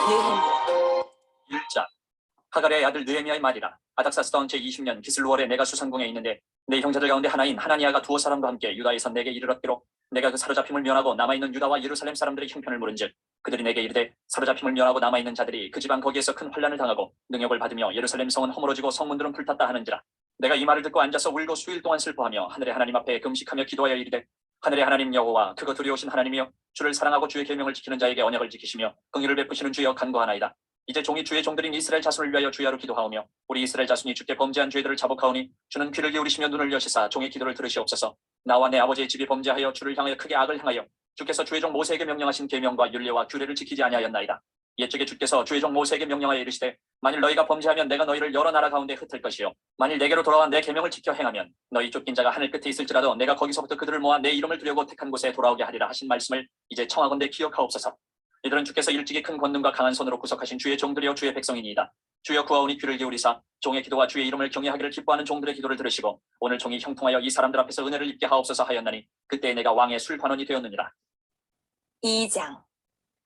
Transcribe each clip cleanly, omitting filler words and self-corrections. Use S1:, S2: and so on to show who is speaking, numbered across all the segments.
S1: 느헤미야.
S2: 1장. 하갈의 아들 느헤미야의 말이라. 아닥사스다운 제20년 기슬루월에 내가 수상궁에 있는데 내 형제들 가운데 하나인 하나니아가 두어 사람과 함께 유다에서 내게 이르렀기로 내가 그 사로잡힘을 면하고 남아있는 유다와 예루살렘 사람들의 형편을 물은즉 그들이 내게 이르되 사로잡힘을 면하고 남아있는 자들이 그 지방 거기에서 큰 환난을 당하고 능욕을 받으며 예루살렘 성은 허물어지고 성문들은 불탔다 하는지라. 내가 이 말을 듣고 앉아서 울고 수일 동안 슬퍼하며 하늘의 하나님 앞에 금식하며 기도하여 이르되 하늘의 하나님 여호와 그거 두려우신 하나님이여 주를 사랑하고 주의 계명을 지키는 자에게 언약을 지키시며 긍휼을 베푸시는 주여 간구하나이다. 이제 종이 주의 종들인 이스라엘 자손을 위하여 주야로 기도하오며 우리 이스라엘 자손이 주께 범죄한 죄들을 자복하오니 주는 귀를 기울이시며 눈을 여시사 종의 기도를 들으시옵소서. 나와 내 아버지의 집이 범죄하여 주를 향하여 크게 악을 행하여 주께서 주의 종 모세에게 명령하신 계명과 율례와 규례를 지키지 아니하였나이다. 옛적에 주께서 주의 종 모세에게 명령하여 이르시되 만일 너희가 범죄하면 내가 너희를 여러 나라 가운데 흩을 것이요 만일 내게로 돌아와 내 계명을 지켜 행하면 너희 쫓긴 자가 하늘 끝에 있을지라도 내가 거기서부터 그들을 모아 내 이름을 두려고 택한 곳에 돌아오게 하리라 하신 말씀을 이제 청하건대 기억하옵소서. 이들은 주께서 일찍이 큰 권능과 강한 손으로 구속하신 주의 종들이여 주의 백성이니이다. 주여 구하오니 귀를 기울이사 종의 기도와 주의 이름을 경외하기를 기뻐하는 종들의 기도를 들으시고 오늘 종이 형통하여 이 사람들 앞에서 은혜를 입게 하옵소서 하였나니 그때 내가 왕의 술관원이 되었느니라.
S1: 2장.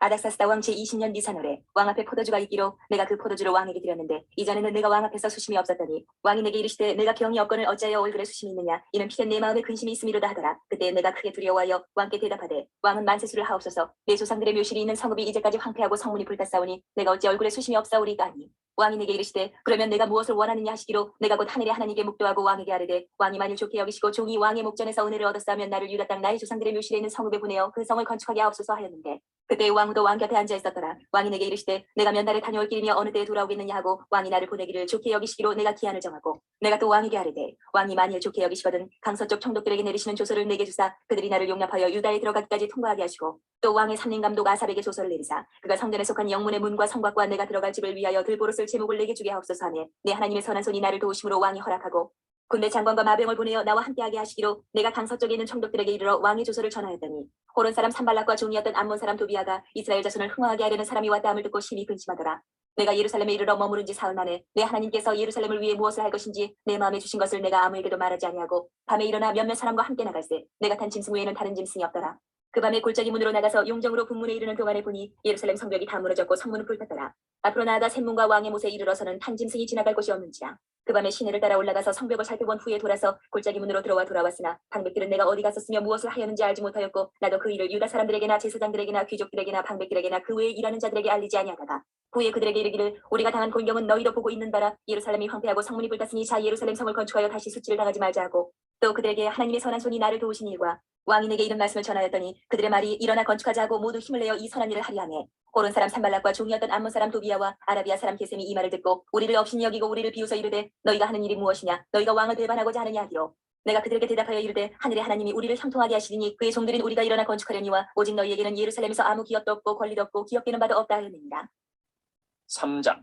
S1: 아닥사스다 왕 제20년 니산월에 왕 앞에 포도주가 있기로 내가 그 포도주를 왕에게 드렸는데 이전에는 내가 왕 앞에서 수심이 없었더니 왕이 내게 이르시되 내가 경이 없거늘 어찌하여 얼굴에 수심이 있느냐 이는 피된 내 마음에 근심이 있음이로다 하더라. 그때 내가 크게 두려워하여 왕께 대답하되 왕은 만세수를 하옵소서. 내 조상들의 묘실이 있는 성읍이 이제까지 황폐하고 성문이 불탔사오니 내가 어찌 얼굴에 수심이 없사오리까 하니 왕이 내게 이르시되 그러면 내가 무엇을 원하느냐 하시기로 내가 곧 하늘의 하나님께 묵도하고 왕에게 아뢰되 왕이 만일 좋게 여기시고 종이 왕의 목전에서 은혜를 얻었사면 나를 유다 땅 나의 조상들의 묘실에 있는 성읍에 보내어 그 성을 건축하게 하옵소서 하였는데 그때 왕후도 왕 곁에 앉아 있었더라. 왕이 내게 이르시되 내가 몇 날에 다녀올 길이며 어느 때에 돌아오겠느냐 하고 왕이 나를 보내기를 좋게 여기시기로 내가 기한을 정하고 내가 또 왕에게 아뢰되 왕이 만일 좋게 여기시거든 강서쪽 총독들에게 내리시는 조서를 내게 주사 그들이 나를 용납하여 유다에 들어가기까지 통과하게 하시고 또 왕의 삼림감독 아삽에게 조서를 내리사 그가 성전에 속한 영문의 문과 성곽과 내가 들어갈 집을 위하여 들보로 쓸 제목을 내게 주게 하옵소서 하며 내 하나님의 선한 손이 나를 도우심으로 왕이 허락하고 군대 장관과 마병을 보내어 나와 함께하게 하시기로 내가 강서쪽에 있는 총독들에게 이르러 왕의 조서를 전하였더니 호론 사람 산발락과 종이었던 암몬 사람 도비아가 이스라엘 자손을 흥황하게 하려는 사람이 왔다 함을 듣고 심히 근심하더라. 내가 예루살렘에 이르러 머무른 지 사흘 만에 내 하나님께서 예루살렘을 위해 무엇을 할 것인지 내 마음에 주신 것을 내가 아무에게도 말하지 아니하고 밤에 일어나 몇몇 사람과 함께 나갈새 내가 탄 짐승 외에는 다른 짐승이 없더라. 그 밤에 골짜기 문으로 나가서 용정으로 분문에 이르는 동안에 보니 예루살렘 성벽이 다 무너졌고 성문은 불탔더라. 앞으로 나아가 샘문과 왕의 못에 이르러서는 탄 짐승이 지나갈 곳이 없는지라. 그 밤에 시내를 따라 올라가서 성벽을 살펴본 후에 돌아서 골짜기 문으로 돌아왔으나 방백들은 내가 어디 갔었으며 무엇을 하였는지 알지 못하였고 나도 그 일을 유다 사람들에게나 제사장들에게나 귀족들에게나 방백들에게나 그 외에 일하는 자들에게 알리지 아니하다가 후에 그들에게 이르기를 우리가 당한 곤경은 너희도 보고 있는 바라. 예루살렘이 황폐하고 성문이 불탔으니 자 예루살렘 성을 건축하여 다시 수치를 당하지 말자 하고 또 그들에게 하나님의 선한 손이 나를 도우신 일과 왕이 내게 이런 말씀을 전하였더니 그들의 말이 일어나 건축하자 하고 모두 힘을 내어 이 선한 일을 하리 하매 호론 사람 산발락과 종이었던 암몬 사람 도비아와 아라비아 사람 게셈이 이 말을 듣고 우리를 업신이 여기고 우리를 비웃어 이르되 너희가 하는 일이 무엇이냐 너희가 왕을 배반하고자 하느냐 하기로 내가 그들에게 대답하여 이르되 하늘의 하나님이 우리를 형통하게 하시리니 그의 종들인 우리가 일어나 건축하려니와 오직 너희에게는 예루살렘에서 아무 기업도 없고 권리도 없고 기업되는 바도 없다 하였느니라.
S2: 3장.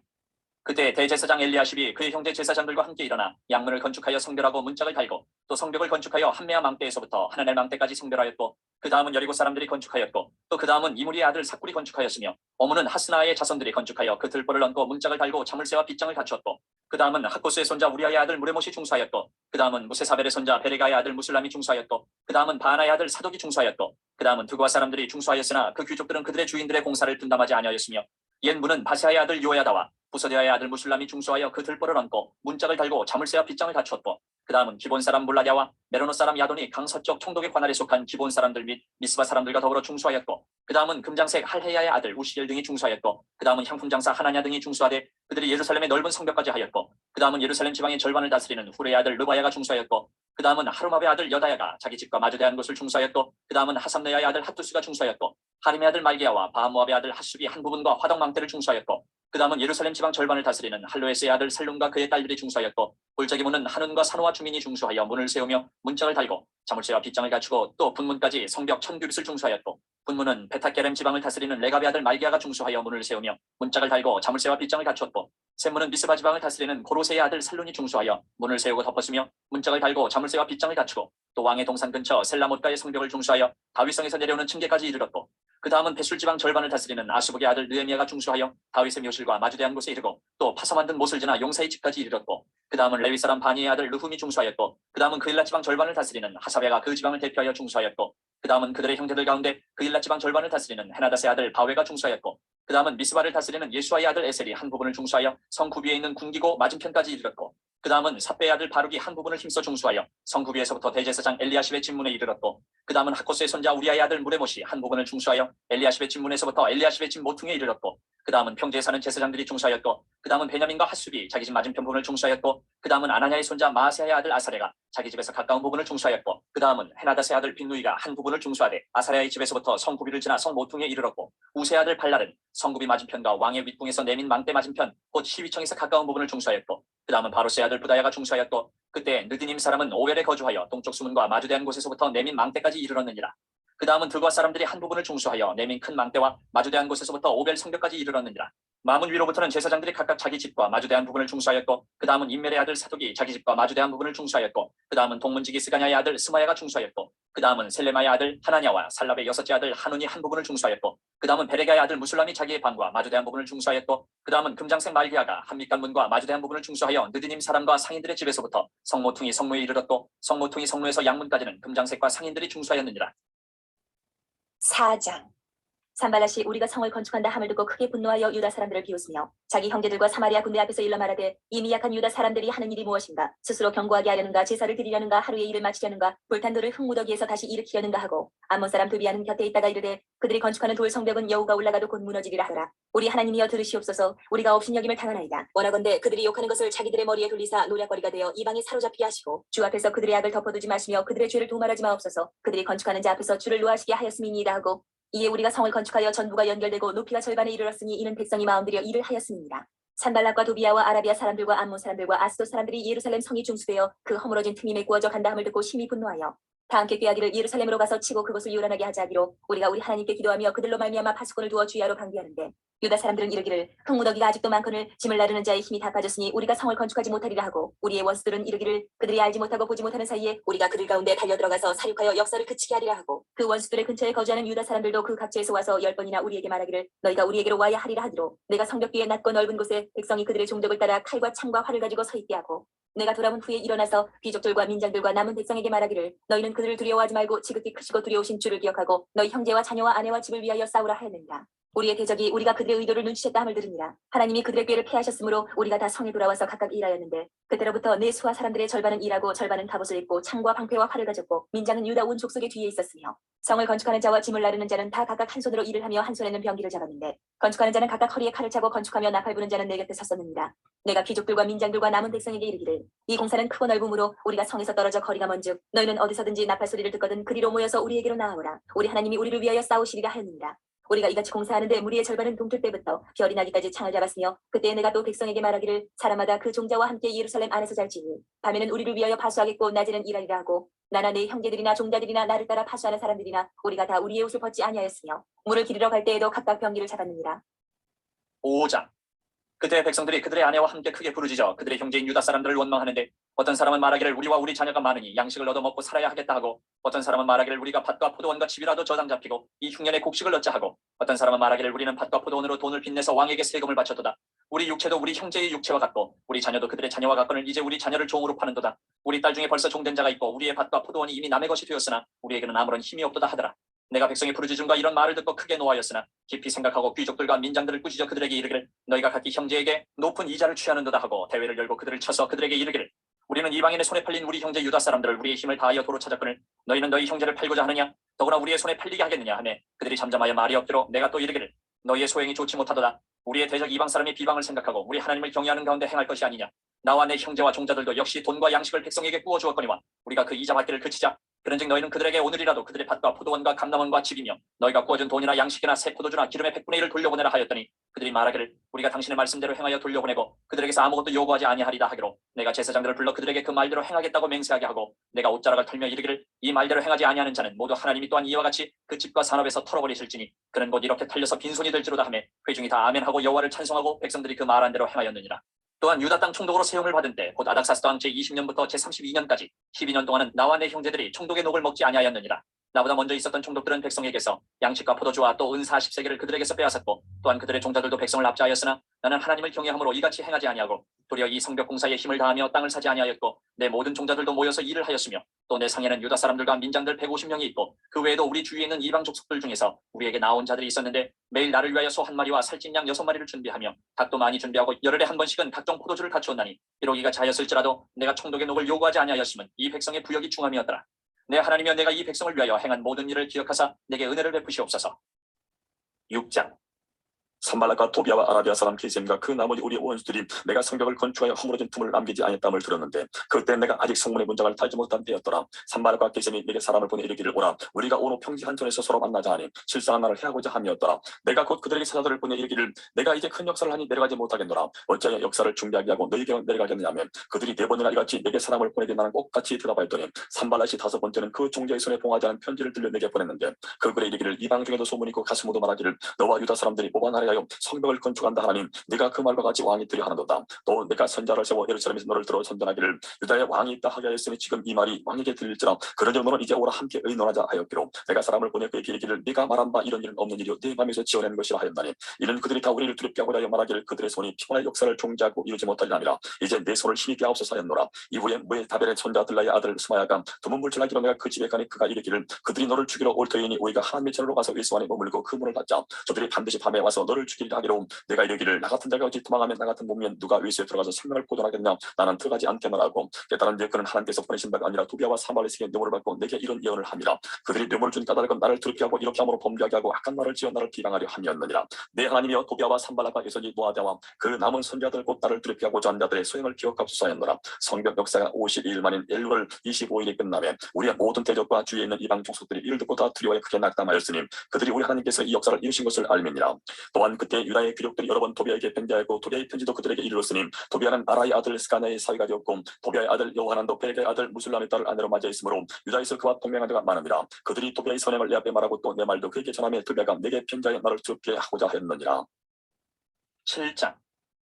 S2: 그때 대제사장 엘리야십이 그의 형제 제사장들과 함께 일어나 양문을 건축하여 성별하고 문짝을 달고 또 성벽을 건축하여 한메아 망대에서부터 하나넬 망대까지 성별하였고 그 다음은 여리고 사람들이 건축하였고 또 그 다음은 이무리의 아들 삭굴이 건축하였으며 어문은 하스나의 자손들이 건축하여 그 들보를 얹고 문짝을 달고 자물쇠와 빗장을 갖추었고 그 다음은 학고스의 손자 우리아의 아들 무레못이 중수하였고 그 다음은 무세사벨의 손자 베레가의 아들 무술람이 중수하였고 그 다음은 바하나의 아들 사독이 중수하였고 그 다음은 드고아 사람들이 중수하였으나 그 귀족들은 그들의 주인들의 공사를 분담하지 아니하였으며 옛 문은 바세아의 아들 요야다와 부서대아의 아들 무술람이 중수하여 그 들보를 얹고 문짝을 달고 자물쇠와 빗장을 갖추었고 그 다음은 기본 사람 몰라디아와 메로노 사람 야돈이 강서쪽 총독의 관할에 속한 기본 사람들 및 미스바 사람들과 더불어 중수하였고 그 다음은 금장색 할헤야의 아들 우시엘 등이 중수하였고 그 다음은 향품장사 하나냐 등이 중수하되 그들이 예루살렘의 넓은 성벽까지 하였고 그 다음은 예루살렘 지방의 절반을 다스리는 후레의 아들 르바야가 중수하였고 그 다음은 하루마베의 아들 여다야가 자기 집과 마주대한 곳을 중수하였고 그 다음은 하삼네야의 아들 핫두스가 중수하였고 하림의 아들 말기야와 바하모압의 아들 핫숲이 한 부분과 화덕망대를 중수하였고 그 다음은 예루살렘 지방 절반을 다스리는 할로에스의 아들 살룸과 그의 딸들이 중수하였고 골짜기 문은 한운과 산호와 주민이 중수하여 문을 세우며 문짝을 달고 자물쇠와 빗장을 갖추고 또 분문까지 성벽 1000규빗을 중수하였고 분문은 베타게렘 지방을 다스리는 레갑의 아들 말기야가 중수하여 문을 세우며 문짝을 달고 자물쇠와 빗장을 갖추었고 샘문은 미스바 지방을 다스리는 고로세의 아들 살룬이 중수하여 문을 세우고 덮었으며 문짝을 달고 자물쇠와 빗장을 갖추고 또 왕의 동산 근처 셀라못가의 성벽을 중수하여 다윗성에서 내려오는 층계까지 이르렀고 그 다음은 베술 지방 절반을 다스리는 아스북의 아들 느헤미야가 중수하여 다윗의 묘실과 마주대한 곳에 이르고 또 파서 만든 못을 지나 용사의 집까지 이르렀고 그 다음은 레위 사람 바니의 아들 르훔이 중수하였고 그 다음은 그일라 지방 절반을 다스리는 하사베가 그 지방을 대표하여 중수하였고 그 다음은 그들의 형제들 가운데 그일라 지방 절반을 다스리는 헤나닷의 아들 바웨가 중수하였고 그 다음은 미스바를 다스리는 예수아의 아들 에셀이 한 부분을 중수하여 성 구비에 있는 궁기고 맞은편까지 이르렀고, 그 다음은 삽배의 아들 바룩이 한 부분을 힘써 중수하여 성 구비에서부터 대제사장 엘리야십의 진문에 이르렀고, 그 다음은 하코스의 손자 우리아의 아들 무레못이 한 부분을 중수하여 엘리야십의 진문에서부터 엘리야십의 진 모퉁이에 이르렀고, 그 다음은 평지에 사는 제사장들이 중수하였고, 그 다음은 베냐민과 핫숲이 자기 집 맞은편 부분을 중수하였고, 그 다음은 아나냐의 손자 마아세아의 아들 아사레가 자기 집에서 가까운 부분을 중수하였고, 그 다음은 헤나다스의 아들 빈누이가 한 부분을 중수하되 아사레의 집에서부터 성 구비를 지나 성 모퉁이에 이르렀고, 우세의 아들 발랄은 성구비 맞은편과 왕의 윗궁에서 내민 망대 맞은편 곧 시위청에서 가까운 부분을 중수하였고, 그 다음은 바로스의 아들 부다야가 중수하였고, 그때 느디님 사람은 오벨에 거주하여 동쪽 수문과 마주대한 곳에서부터 내민 망대까지 이르렀느니라. 그 다음은 들과 사람들이 한 부분을 중수하여 내민 큰 망대와 마주대한 곳에서부터 오벨 성벽까지 이르렀느니라. 마문 위로부터는 제사장들이 각각 자기 집과 마주대한 부분을 중수하였고, 그 다음은 임멜의 아들 사독이 자기 집과 마주대한 부분을 중수하였고, 그 다음은 동문지기 스가냐의 아들 스마야가 중수하였고, 그 다음은 셀레마의 아들 하나냐와 살랍의 여섯째 아들 하눈이 한 부분을 중수하였고, 그 다음은 베레가의 아들 무술람이 자기의 방과 마주대한 부분을 중수하였고, 그 다음은 금장색 말기야가 한밑간문과 마주대한 부분을 중수하여 느디님 사람과 상인들의 집에서부터 성모퉁이 성무에 이르렀고, 성모퉁이 성무에서 양문까지는 금장색과 상인들이 중수하였느니라.
S1: 4장. 산발랏이 우리가 성을 건축한다 함을 듣고 크게 분노하여 유다 사람들을 비웃으며 자기 형제들과 사마리아 군대 앞에서 일러 말하되, 이 미약한 유다 사람들이 하는 일이 무엇인가? 스스로 경고하게 하려는가? 제사를 드리려는가? 하루의 일을 마치려는가? 불탄 돌을 흙무더기에서 다시 일으키려는가 하고, 암몬 사람 도비아는 곁에 있다가 이르되, 그들이 건축하는 돌 성벽은 여우가 올라가도 곧 무너지리라 하더라. 우리 하나님이여 들으시옵소서. 우리가 업신여김을 당하나이다. 원하건대 그들이 욕하는 것을 자기들의 머리에 돌리사 노략거리가 되어 이방에 사로잡히게 하시고, 주 앞에서 그들의 악을 덮어두지 마시며 그들의 죄를 도말하지 마옵소서. 그들이 건축하는 자 앞에서 주를 노하시게 하였음이니이다 하고, 이에 우리가 성을 건축하여 전부가 연결되고 높이가 절반에 이르렀으니 이는 백성이 마음들여 일을 하였음이니라. 산발락과 도비아와 아라비아 사람들과 암몬 사람들과 아스도 사람들이 예루살렘 성이 중수되어 그 허물어진 틈이 메꾸어져 간다 함을 듣고 심히 분노하여 다 함께 꾀하기를 예루살렘으로 가서 치고 그곳을 요란하게 하자 하기로, 우리가 우리 하나님께 기도하며 그들로 말미암아 파수꾼을 두어 주야로 방비하는데, 유다 사람들은 이르기를 흙무더기가 아직도 많거늘 짐을 나르는 자의 힘이 다 빠졌으니 우리가 성을 건축하지 못하리라 하고, 우리의 원수들은 이르기를 그들이 알지 못하고 보지 못하는 사이에 우리가 그들 가운데 달려들어가서 사륙하여 역사를 그치게 하리라 하고, 그 원수들의 근처에 거주하는 유다 사람들도 그 각지에서 와서 10번이나 우리에게 말하기를 너희가 우리에게로 와야 하리라 하기로, 내가 성벽 뒤에 낮고 넓은 곳에 백성이 그들의 종족을 따라 칼과 창과 활을 가지고 서 있게 하고, 내가 돌아온 후에 일어나서 귀족들과 민장들과 남은 백성에게 말하기를 너희는 그들을 두려워하지 말고 지극히 크시고 두려우신 주를 기억하고 너희 형제와 자녀와 아내와 집을 위하여 싸우라 하였느니라. 우리의 대적이 우리가 그들의 의도를 눈치챘다 함을 들으니라. 하나님이 그들의 꾀를 패하셨으므로 우리가 다 성에 돌아와서 각각 일하였는데, 그때로부터 내 수하 사람들의 절반은 일하고 절반은 갑옷을 입고 창과 방패와 활을 가졌고, 민장은 유다 온 족속의 뒤에 있었으며, 성을 건축하는 자와 짐을 나르는 자는 다 각각 한 손으로 일을 하며 한 손에는 병기를 잡았는데, 건축하는 자는 각각 허리에 칼을 차고 건축하며 나팔 부는 자는 내 곁에 섰었느니라. 내가 귀족들과 민장들과 남은 백성에게 이르기를 이 공사는 크고 넓음으로 우리가 성에서 떨어져 거리가 먼즉 너희는 어디서든지 나팔 소리를 듣거든 그리로 모여서 우리에게로 나아오라. 우리 하나님이 우리를 위하여 싸우시리라 하였느니라. 우리가 이같이 공사하는데 무리의 절반은 동틀 때부터 별이 나기까지 창을 잡았으며, 그때 내가 또 백성에게 말하기를 사람마다 그 종자와 함께 예루살렘 안에서 잘지니 밤에는 우리를 위하여 파수하겠고 낮에는 일하리라 하고, 나나 내 형제들이나 종자들이나 나를 따라 파수하는 사람들이나 우리가 다 우리의 옷을 벗지 아니하였으며 물을 기르러 갈 때에도 각각 병기를 잡았느니라.
S2: 5장. 그때 백성들이 그들의 아내와 함께 크게 부르짖어 그들의 형제인 유다 사람들을 원망하는데, 어떤 사람은 말하기를 우리와 우리 자녀가 많으니 양식을 얻어 먹고 살아야 하겠다 하고, 어떤 사람은 말하기를 우리가 밭과 포도원과 집이라도 저당 잡히고 이 흉년에 곡식을 얻자 하고, 어떤 사람은 말하기를 우리는 밭과 포도원으로 돈을 빚내서 왕에게 세금을 바쳤도다. 우리 육체도 우리 형제의 육체와 같고 우리 자녀도 그들의 자녀와 같거늘 이제 우리 자녀를 종으로 파는도다. 우리 딸 중에 벌써 종된 자가 있고 우리의 밭과 포도원이 이미 남의 것이 되었으나 우리에게는 아무런 힘이 없도다 하더라. 내가 백성의 부르짖음과 이런 말을 듣고 크게 노하였으나 깊이 생각하고 귀족들과 민장들을 꾸짖어 그들에게 이르기를 너희가 각기 형제에게 높은 이자를 취하는도다 하고 대회를 열고 그들을 쳐서 그들에게 이르기를 우리는 이방인의 손에 팔린 우리 형제 유다 사람들을 우리의 힘을 다하여 도로 찾았거늘 너희는 너희 형제를 팔고자 하느냐? 더구나 우리의 손에 팔리게 하겠느냐 하매, 그들이 잠잠하여 말이 없기로 내가 또 이르기를 너희의 소행이 좋지 못하도다. 우리의 대적 이방 사람이 비방을 생각하고 우리 하나님을 경외하는 가운데 행할 것이 아니냐. 나와 내 형제와 종자들도 역시 돈과 양식을 백성에게 구워 주었거니와 우리가 그 이자 받기를 그치자. 그런즉 너희는 그들에게 오늘이라도 그들의 밭과 포도원과 감람원과 집이며 너희가 구워준 돈이나 양식이나 새 포도주나 기름의 100분의 1을 돌려보내라 하였더니, 그들이 말하기를 우리가 당신의 말씀대로 행하여 돌려보내고 그들에게서 아무것도 요구하지 아니하리라 하기로, 내가 제사장들을 불러 그들에게 그 말대로 행하겠다고 맹세하게 하고, 내가 옷자락을 털며 이르기를 이 말대로 행하지 아니하는 자는 모두 하나님이 또한 이와 같이 그 집과 산업에서 털어버리실지니 그는 곧 이렇게 털려서 빈손이 될지로다 하며, 회중이 다 아멘하고 여호와를 찬송하고 백성들이 그 말한 대로 행하였느니라. 또한 유다 땅 총독으로 세움을 받은 때 곧 아닥사스 왕 제20년부터 제32년까지 12년 동안은 나와 내 형제들이 총독의 녹을 먹지 아니하였느니라. 나보다 먼저 있었던 총독들은 백성에게서 양식과 포도주와 또 은 40세겔을 그들에게서 빼앗았고, 또한 그들의 종자들도 백성을 압제하였으나 나는 하나님을 경외함으로 이같이 행하지 아니하고 도리어 이 성벽 공사에 힘을 다하며 땅을 사지 아니하였고, 내 모든 종자들도 모여서 일을 하였으며, 또 내 상에는 유다 사람들과 민장들 150명이 있고 그 외에도 우리 주위에 있는 이방 족속들 중에서 우리에게 나온 자들이 있었는데, 매일 나를 위하여 소 1마리와 살찐 양 6마리를 준비하며 닭도 많이 준비하고 열흘에 한 번씩은 각종 포도주를 갖추었나니 비록 이가 자였을지라도 내가 총독의 녹을 요구하지 아니하였음은 이 백성의 부역이 중함이었더라. 내 하나님이여 내가 이 백성을 위하여 행한 모든 일을 기억하사 내게 은혜를 베푸시옵소서. 6장.
S3: 산발락과 도비아와 아라비아 사람 게셈과 그 나머지 우리 원수들이 내가 성벽을 건축하여 허물어진 틈을 남기지 아니했다함을 들었는데 그때 내가 아직 성문의 문장을 달지 못한 때였더라. 산발락과 게셈이 내게 사람을 보내 이르기를 오라 우리가 오늘 평지 한전에서 서로 만나자 하니 실상한 말을 해하고자 함이었더라. 내가 곧 그들에게 사자들을 보내 이르기를 내가 이제 큰 역사를 하니 내려가지 못하겠노라. 어찌하여 역사를 준비하게 하고 너희에게 내려가겠느냐면 그들이 4번이나 이같이 내게 사람을 보내게 나는 똑같이 대답하였더니 산발락이 5번째는 그 종자의 손에 봉하지 않은 편지를 들려 내게 보냈는데 그 글에 이르기를 이방 중에도 소문이 있고 가슴으로 말하기를 너와 유다 사람들이 뽑아나려 하여 성벽을 건축한다 하나님 네가 그 말과 같이 왕이 되려 하는도다. 또 내가 선자를 세워 예루살렘에서 너를 들어 선전하기를 유다의 왕이 있다 하게 하였으니 지금 이 말이 왕에게 들릴지라 그러므로 너는 이제 오라 함께 의논하자 하였기로 내가 사람을 보내 그에게 이르기를 네가 말한 바 이런 일은 없는 일이요 네 맘에서 지어낸 것이라 하였나니 이는 그들이 다 우리를 두렵게 하고자 하여 말하기를 그들의 손이 평안의 역사를 종지하고 이루지 못하리라. 이제 내 손을 힘있게 하옵소서 하였노라. 이후에 무에다벨의 손자 들라의 아들 스마야가 두문불출하기로 내가 그 집에 가니 그가 이르기를 그들이 너를 죽이러 올 터이니 우리가 하나님의 전으로 가서 일소 안에 머물고 그 문을 닫자. 저들이 반드시 밤에 와서 너를 죽이리라 하기로 내가 이르기를 나 같은 자가 어찌 도망하면 나 같은 몸이면 누가 위수에 들어가서 생명을 보존하겠냐. 나는 들어가지 않겠노라고. 깨달은데 그는 하나님께서 보내신 바가 아니라 도비아와 사말에게 뇌물을 받고 내게 이런 예언을 함이라. 그들이 뇌물을 준 까닭은 나를 두렵게 하고 이렇게 함으로 범죄하게 하고 악한 말을 지어 나를 비방하려 함이었느니라. 내 하나님이여 도비아와 산발락과 에서니 노아다와 그 남은 선자들 곧 나를 두렵게 하고자 한 자들의 소행을 기억하옵소서 하였노라. 성벽 역사가 52일 만인 엘루월 25일이 끝나면 우리의 모든 대적과 주위에 있는 이방 족속들이 이를 듣고 다 두려워해 크게 낙담하였으니 그들이 우리 하나님께서 이 역사를 이루신 것을 알미니라. 또한 그때 유다의 귀족들이 여러 번 도비아에게 편지하였고 도비아의 편지도 그들에게 이르렀으니 도비아는 아라의 아들 스가냐의 사위가 되었고 도비아의 아들 여호하난도 벨의 아들 무술람의 딸을 아내로 맞아 있으므로 유다에서 그와 동맹한 자가 많음이라. 그들이 도비아의 선행을 내 앞에 말하고 또 내 말도 그에게 전하며 도비아가 내게 편지하여 나를 두렵게 하고자 하였느니라.
S2: 7장.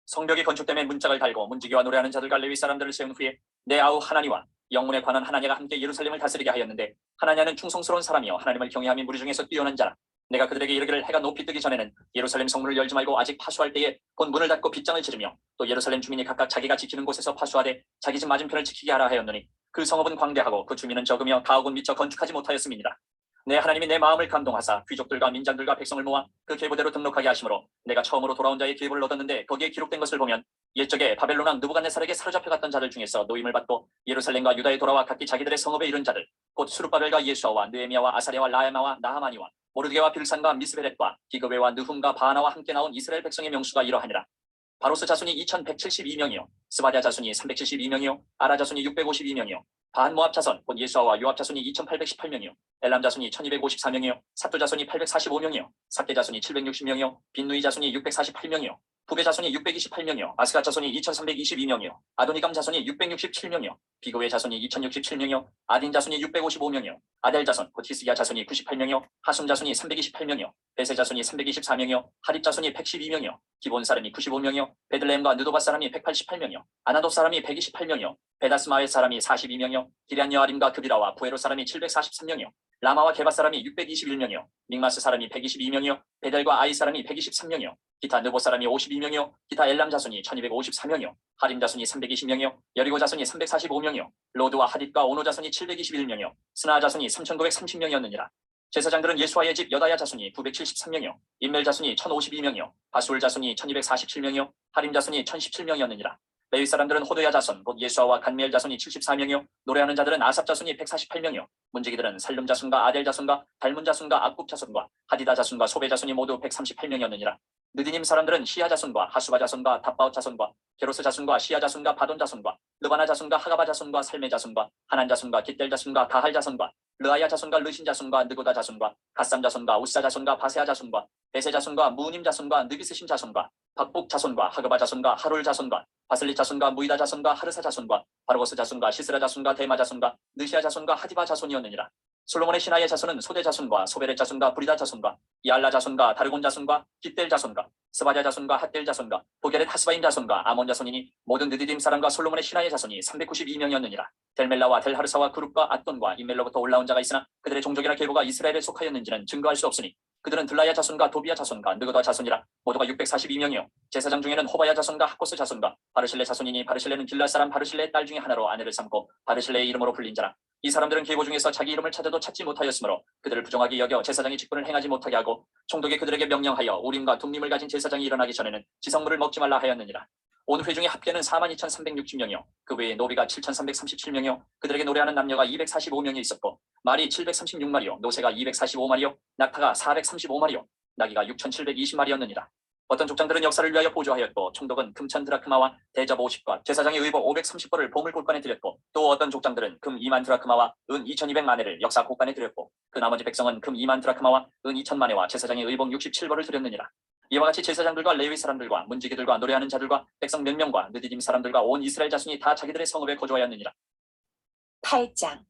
S2: 성벽이 건축됨에 문짝을 달고 문지기와 노래하는 자들과 레위 사람들을 세운 후에 내 아우 하나니와 영문에 관한 하나냐가 함께 예루살렘을 다스리게 하였는데 하나냐는 충성스러운 사람이요 하나님을 경외함이 무리 중에서 뛰어난 자라. 내가 그들에게 이르기를 해가 높이 뜨기 전에는 예루살렘 성문을 열지 말고 아직 파수할 때에 곧 문을 닫고 빗장을 지르며 또 예루살렘 주민이 각각 자기가 지키는 곳에서 파수하되 자기 집 맞은편을 지키게 하라 하였노니 그 성읍은 광대하고 그 주민은 적으며 가옥은 미처 건축하지 못하였음이니라. 내 하나님이 내 마음을 감동하사 귀족들과 민장들과 백성을 모아 그 계보대로 등록하게 하심으로 내가 처음으로 돌아온 자의 계보를 얻었는데 거기에 기록된 것을 보면 옛적에 바벨론 왕 느부갓네살에게 사로잡혀 갔던 자들 중에서 노임을 받고 예루살렘과 유다에 돌아와 각기 자기들의 성읍에 이른 자들 곧 수룹바벨과 예수아와 느헤미야와 아사랴와 라야마와 나하마니와 모르드게와 빌산과 미스베렛과 기그베와 느훔과 바하나와 함께 나온 이스라엘 백성의 명수가 이러하니라. 바로스 자손이 2172명이요 스바랴 자손이 372명이요 아라 자손이 652명이요 반모압 자손 곧 예수아와 요압 자손이 2818명이요 엘람 자손이 1254명이요 사투 자손이 845명이요 삭게 자손이 760명이요 빈누이 자손이 648명이요 부베 자손이 628명이요 아스가 자손이 2322명이요 아도니감 자손이 667명이요 비고의 자손이 2067명이요 아딘 자손이 655명이요 아델 자손 곧 히스기야 자손이 98명이요 하숨 자손이 328명이요 베세 자손이 324명이요 하립 자손이 112명이요 기본 사람이 95명이요 베들레헴과 느도바 사람이 188명이요 아나도 사람이 128명이요 베다스마의 사람이 42명이요 기럇 여아림과 그비라와 부에로 사람이 743명이요 라마와 게바 사람이 621명이요 믹마스 사람이 122명이요 베델과 아이 사람이 123명이요 기타 느보 사람이 52명이요 기타 엘람 자손이 1254명이요 하림 자손이 320명이요 여리고 자손이 345명이요 로드와 하딧과 오노 자손이 721명이요 스나 자손이 3930명이었느니라. 제사장들은 예수아의 집 여다야 자손이 973명이요 인멜 자손이 1052명이요 바술 자손이 1247명이요 하림 자손이 1017명이었느니라. 레위 사람들은 호도야 자손 곧 예수아와 간미엘 자손이 74명이요 노래하는 자들은 아삽 자손이 148명이요 문지기들은 살룸 자손과 아델 자손과 달문 자손과 악굽 자손과 하디다 자손과 소베 자손이 모두 138명이었느니라. 느디님 사람들은 시야 자손과 하수바 자손과 답바옷 자손과 게로스 자손과 시야 자손과 바돈 자손과 르바나 자손과 하가바 자손과 살메 자손과 하난 자손과 깃델 자손과 가할 자손과 르아야 자손과 르신 자손과 느고다 자손과 갓삼 자손과 우사 자손과 바세아 자손과 베세 자손과 무님 자손과 느비스신 자손과 박복 자손과 하그바 자손과 하룰 자손과 바슬리 자손과 무이다 자손과 하르사 자손과 바르고스 자손과 시스라 자손과 데마 자손과 느시아 자손과 하디바 자손이었느니라. 솔로몬의 신하의 자손은 소대 자손과 소베렛 자손과 브리다 자손과 이알라 자손과 다르곤 자손과 깃델 자손과 스바랴 자손과 핫델 자손과 보게렛 하스바임 자손과 아몬 자손이니 모든 느디딤 사람과 솔로몬의 신하의 자손이 392명이었느니라. 델멜라와 델하르사와 그룹과 앗돈과 인멜로부터 올라온 자가 있으나 그들의 종족이나 계보가 이스라엘에 속하였는지는 증거할 수 없으니 그들은 들라야 자손과 도비야 자손과 느그다 자손이라. 모두가 642명이요. 제사장 중에는 호바야 자손과 하코스 자손과 바르실레 자손이니 바르실레는 길앗 사람 바르실레의 딸 중에 하나로 아내를 삼고 바르실레의 이름으로 불린 자라. 이 사람들은 계보 중에서 자기 이름을 찾아도 찾지 못하였으므로 그들을 부정하게 여겨 제사장이 직분을 행하지 못하게 하고 총독이 그들에게 명령하여 우림과 둠림을 가진 제사장이 일어나기 전에는 지성물을 먹지 말라 하였느니라. 온 회중의 합계는 42,360명이요. 그 외에 노비가 7,337명이요. 그들에게 노래하는 남녀가 245명이 있었고 말이 736마리요. 노새가 245마리요. 낙타가 435마리요. 나귀가 6,720마리였느니라. 어떤 족장들은 역사를 위하여 보조하였고 총독은 금천 드라크마와 대접 50과 제사장의 의복 530벌을 보물 곳간에 드렸고 또 어떤 족장들은 금 2만 드라크마와 은 2,200마네를 역사 곳간에 드렸고 그 나머지 백성은 금 2만 드라크마와 은 2,000마네와 제사장의 의복 67벌을 드렸느니라. 이와 같이 제사장들과 레위 사람들과 문지기들과 노래하는 자들과 백성 몇 명과 느디딤 사람들과 온 이스라엘 자손이 다 자기들의 성읍에 거주하였느니라.
S1: 8장.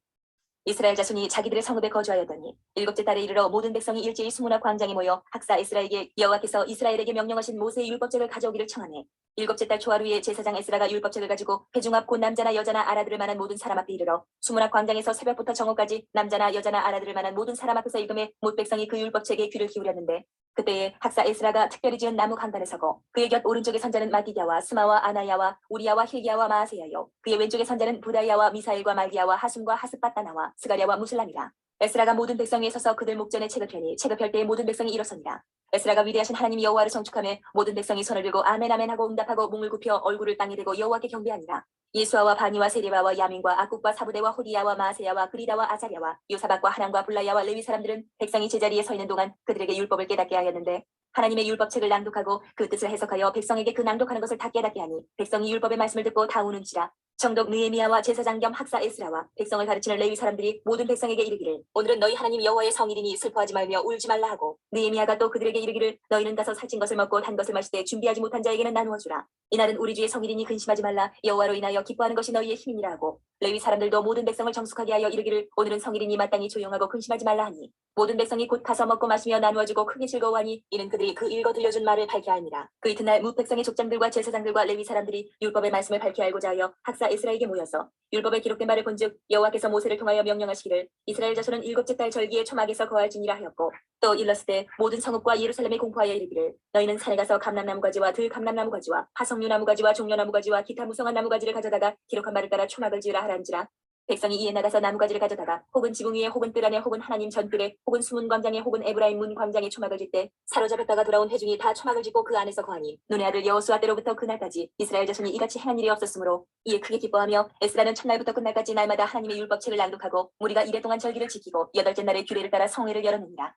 S1: 이스라엘 자손이 자기들의 성읍에 거주하였더니 일곱째 달에 이르러 모든 백성이 일제히 수문화 광장에 모여 학사 에스라에게 여호와께서 이스라엘에게 명령하신 모세의 율법책을 가져오기를 청하네. 일곱째 달 초하루 후에 제사장 에스라가 율법책을 가지고 회중 앞 곧 남자나 여자나 알아들을 만한 모든 사람 앞에 이르러 수문화 광장에서 새벽부터 정오까지 남자나 여자나 알아들을 만한 모든 사람 앞에서 읽음에 못 백성이 그 율법책에 귀를 기울였는데 그때에 학사 에스라가 특별히 지은 나무 강단에 서고 그의 곁 오른쪽에 선자는 마디디아와 스마와 아나야와 우리야와 힐기야와 마아세야요. 그의 왼쪽에 선자는 부다야와 미사엘과 말기야와 하숨과 하스바따나와 스가랴와 무슬람이라. 에스라가 모든 백성 위에 서서 그들 목전에 책을 펴니 책을 펼 때에 모든 백성이 일어서니라. 에스라가 위대하신 하나님 여호와를 성축하며 모든 백성이 손을 들고 아멘 아멘 하고 응답하고 몸을 굽혀 얼굴을 땅에 대고 여호와께 경배하니라. 예수아와 바니와 세레바와 야민과 아국과 사부대와 호디야와 마아세야와 그리다와 아자랴와 요사박과 하난과 블라야와 레위 사람들은 백성이 제자리에 서 있는 동안 그들에게 율법을 깨닫게 하였는데 하나님의 율법책을 낭독하고 그 뜻을 해석하여 백성에게 그 낭독하는 것을 다 깨닫게 하니 백성이 율법의 말씀을 듣고 다 우는지라. 정독 느헤미야와 제사장 겸 학사 에스라와 백성을 가르치는 레위 사람들이 모든 백성에게 이르기를 오늘은 너희 하나님 여호와의 성일이니 슬퍼하지 말며 울지 말라 하고 느헤미야가 또 그들에게 이르기를 너희는 가서 살찐 것을 먹고 단 것을 마실 때 준비하지 못한 자에게는 나누어 주라. 이날은 우리 주의 성일이니 근심하지 말라. 여호와로 인하여 기뻐하는 것이 너희의 힘이니라 하고 레위 사람들도 모든 백성을 정숙하게 하여 이르기를 오늘은 성일이니 마땅히 조용하고 근심하지 말라 하니 모든 백성이 곧 가서 먹고 마시며 나누어주고 크게 즐거워하니 이는 그들이 그 읽어 들려준 말을 밝게 알미라. 그 이튿날 무 백성의 족장들과 제사장들과 레위 사람들이 율법의 말씀을 밝게 알고자 하여 학사 에스라에게 모여서 율법에 기록된 말을 본즉 여호와께서 모세를 통하여 명령하시기를 이스라엘 자손은 일곱째 달 절기에 초막에서 거할지니라 하였고 또 일렀을 모든 성읍과 예루살렘에 공포하여 이르기를 너희는 산에 가서 감람나무 가지와 들 감람나무 가지와 화석류나무 가지와 종려나무 가지와 기타 무성한 나무 가지를 가져다가 기록한 말을 따라 초막을 지으라 하란지라. 백성이 이에 나가서 나무가지를 가져다가 혹은 지붕 위에 혹은 뜰 안에 혹은 하나님 전뜰에 혹은 수문 광장에 혹은 에브라임 문 광장에 초막을 짓되 사로잡혔다가 돌아온 회중이 다 초막을 짓고 그 안에서 거하니 눈의 아들 여호수아 때로부터 그날까지 이스라엘 자손이 이같이 행한 일이 없었으므로 이에 크게 기뻐하며 에스라는 첫날부터 끝날까지 날마다 하나님의 율법책을 낭독하고 무리가 이래 동안 절기를 지키고 여덟째 날에 규례를 따라 성회를 열었느니라.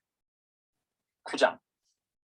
S2: 9장.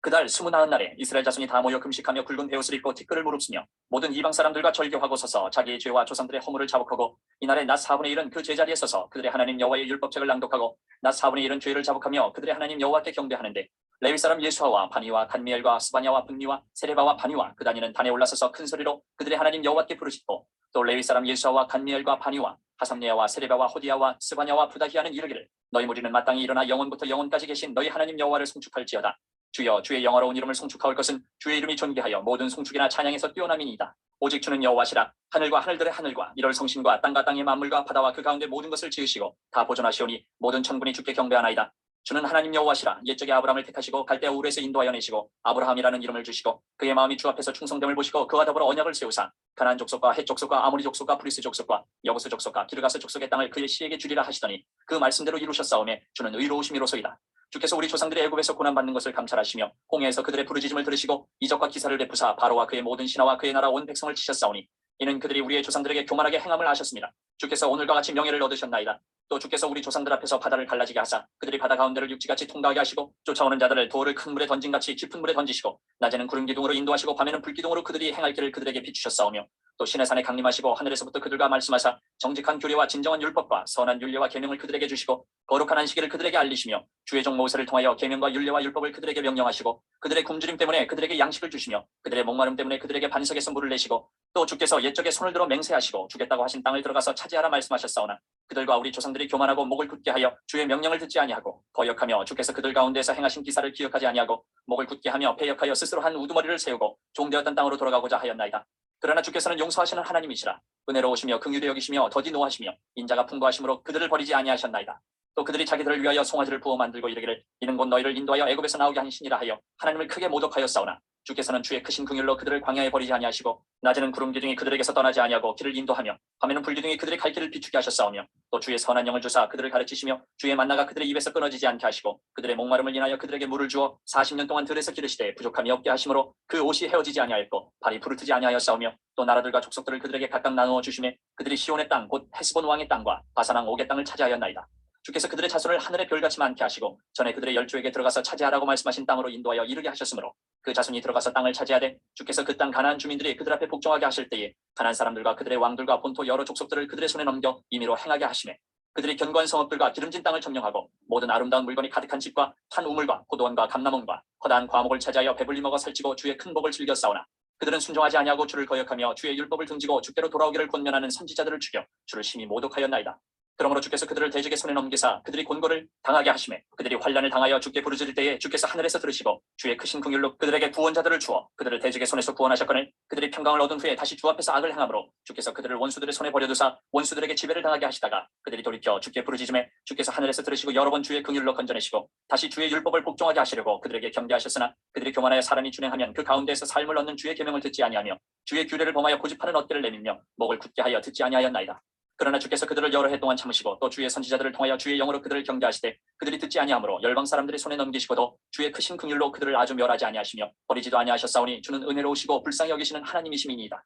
S2: 그달 29날에 이스라엘 자손이 다 모여 금식하며 굵은 베옷을 입고 티끌을 무릅쓰며 모든 이방 사람들과 절교하고 서서 자기의 죄와 조상들의 허물을 자복하고 이날에 낮 4분의 1은 그 제자리에 서서 그들의 하나님 여호와의 율법책을 낭독하고 낮 4분의 1은 죄를 자복하며 그들의 하나님 여호와께 경배하는데 레위 사람 예수아와 바니와 간미엘과 스바냐와 분니와 세레바와 바니와 그 다니는 단에 올라서서 큰 소리로 그들의 하나님 여호와께 부르짖고 또 레위 사람 예수아와 간미엘과 바니와 하삼니아와 세레바와 호디야와 스바냐와 부다히아는 이르기를 너희 무리는 마땅히 일어나 영원부터 영원까지 계신 너희 하나님 여호와를 송축할지어다. 주여 주의 영화로운 이름을 송축하올 것은 주의 이름이 존귀하여 모든 송축이나 찬양에서 뛰어남이니이다. 오직 주는 여호와시라. 하늘과 하늘들의 하늘과 이럴 성신과 땅과 땅의 만물과 바다와 그 가운데 모든 것을 지으시고 다 보존하시오니 모든 천군이 주께 경배하나이다. 주는 하나님 여호와시라. 옛적에 아브라함을 택하시고 갈대아 우르에서 인도하여 내시고 아브라함이라는 이름을 주시고 그의 마음이 주 앞에서 충성됨을 보시고 그와 더불어 언약을 세우사 가나안 족속과 헷 족속과 아모리 족속과 브리스 족속과 여부스 족속과 기르가스 족속의 땅을 그의 씨에게 주리라 하시더니 그 말씀대로 이루셨사오매 주는 의로우심이로소이다. 주께서 우리 조상들의 애굽에서 고난받는 것을 감찰하시며 홍해에서 그들의 부르짖음을 들으시고 이적과 기사를 베푸사 바로와 그의 모든 신하와 그의 나라 온 백성을 치셨사오니 이는 그들이 우리의 조상들에게 교만하게 행함을 아셨습니다. 주께서 오늘과 같이 명예를 얻으셨나이다. 또 주께서 우리 조상들 앞에서 바다를 갈라지게 하사 그들이 바다 가운데를 육지같이 통과하게 하시고 쫓아오는 자들을 돌을 큰 물에 던진같이 깊은 물에 던지시고 낮에는 구름 기둥으로 인도하시고 밤에는 불기둥으로 그들이 행할 길을 그들에게 비추셨사오며 또 신의 산에 강림하시고 하늘에서부터 그들과 말씀하사 정직한 규례와 진정한 율법과 선한 율례와 계명을 그들에게 주시고 거룩한 안식일을 그들에게 알리시며 주의 종 모세를 통하여 계명과 율례와 율법을 그들에게 명령하시고 그들의 굶주림 때문에 그들에게 양식을 주시며 그들의 목마름 때문에 그들에게 반석에서 물을 내시고 또 주께서 옛적에 손을 들어 맹세하시고 주겠다고 하신 땅을 들어가서 차지하라 말씀하셨사오나 그들과 우리 조상들이 교만하고 목을 굳게 하여 주의 명령을 듣지 아니하고 거역하며 주께서 그들 가운데서 행하신 기사를 기억하지 아니하고 목을 굳게 하며 패역하여 스스로 한 우두머리를 세우고 종되었던 땅으로 돌아가고자 하였나이다. 그러나 주께서는 용서하시는 하나님이시라. 은혜로우시며 긍휼히 여기시며 더디 노하시며 인자가 풍부하심으로 그들을 버리지 아니하셨나이다. 또 그들이 자기들을 위하여 송아지를 부어 만들고 이르기를 이는 곧 너희를 인도하여 애굽에서 나오게 한 신이라 하여 하나님을 크게 모독하였사오나 주께서는 주의 크신 긍휼로 그들을 광야에 버리지 아니하시고 낮에는 구름 기둥이 그들에게서 떠나지 아니하고 길을 인도하며 밤에는 불기둥이 그들의 갈 길을 비추게 하셨사오며 또 주의 선한 영을 주사 그들을 가르치시며 주의 만나가 그들의 입에서 끊어지지 않게 하시고 그들의 목마름을 인하여 그들에게 물을 주어 40년 동안 들에서 기르시되 부족함이 없게 하심으로 그 옷이 헤어지지 아니하였고 발이 부르트지 아니하였사오며 또 나라들과 족속들을 그들에게 각각 나누어 주시매 그들이 시온의 땅 곧 헤스본 왕의 땅과 바산 왕 옥의 땅을 차지하였나이다. 주께서 그들의 자손을 하늘의 별같이 많게 하시고 전에 그들의 열조에게 들어가서 차지하라고 말씀하신 땅으로 인도하여 이르게 하셨으므로 그 자손이 들어가서 땅을 차지하되 주께서 그 땅 가나안 주민들이 그들 앞에 복종하게 하실 때에 가나안 사람들과 그들의 왕들과 본토 여러 족속들을 그들의 손에 넘겨 임의로 행하게 하시매 그들이 견고한 성읍들과 기름진 땅을 점령하고 모든 아름다운 물건이 가득한 집과 탄 우물과 포도원과 감람원과 허다한 과목을 차지하여 배불리 먹어 살찌고 주의 큰 복을 즐겨 싸우나 그들은 순종하지 아니하고 주를 거역하며 주의 율법을 등지고 주께로 돌아오기를 권면하는 선지자들을 죽여 주를 심히 모독하였나이다. 그러므로 주께서 그들을 대적의 손에 넘기사 그들이 곤고를 당하게 하시매 그들이 환난을 당하여 주께 부르짖을 때에 주께서 하늘에서 들으시고 주의 크신 긍휼로 그들에게 구원자들을 주어 그들을 대적의 손에서 구원하셨거늘 그들이 평강을 얻은 후에 다시 주 앞에서 악을 행함으로 주께서 그들을 원수들의 손에 버려두사 원수들에게 지배를 당하게 하시다가 그들이 돌이켜 주께 부르짖음에 주께서 하늘에서 들으시고 여러 번 주의 긍휼로 건져내시고 다시 주의 율법을 복종하게 하시려고 그들에게 경계하셨으나 그들이 교만하여 사람이 준행하면 그 가운데에서 삶을 얻는 주의 계명을 듣지 아니하며 주의 규례를 범하여 고집하는 어깨를 내밀며 목을 굳게 하여 듣지 아니하였나이다. 그러나 주께서 그들을 여러 해 동안 참으시고 또 주의 선지자들을 통하여 주의 영으로 그들을 경계하시되 그들이 듣지 아니하므로 열방 사람들의 손에 넘기시고도 주의 크신 긍휼로 그들을 아주 멸하지 아니하시며 버리지도 아니하셨사오니 주는 은혜로우시고 불쌍히 여기시는 하나님이심이니이다.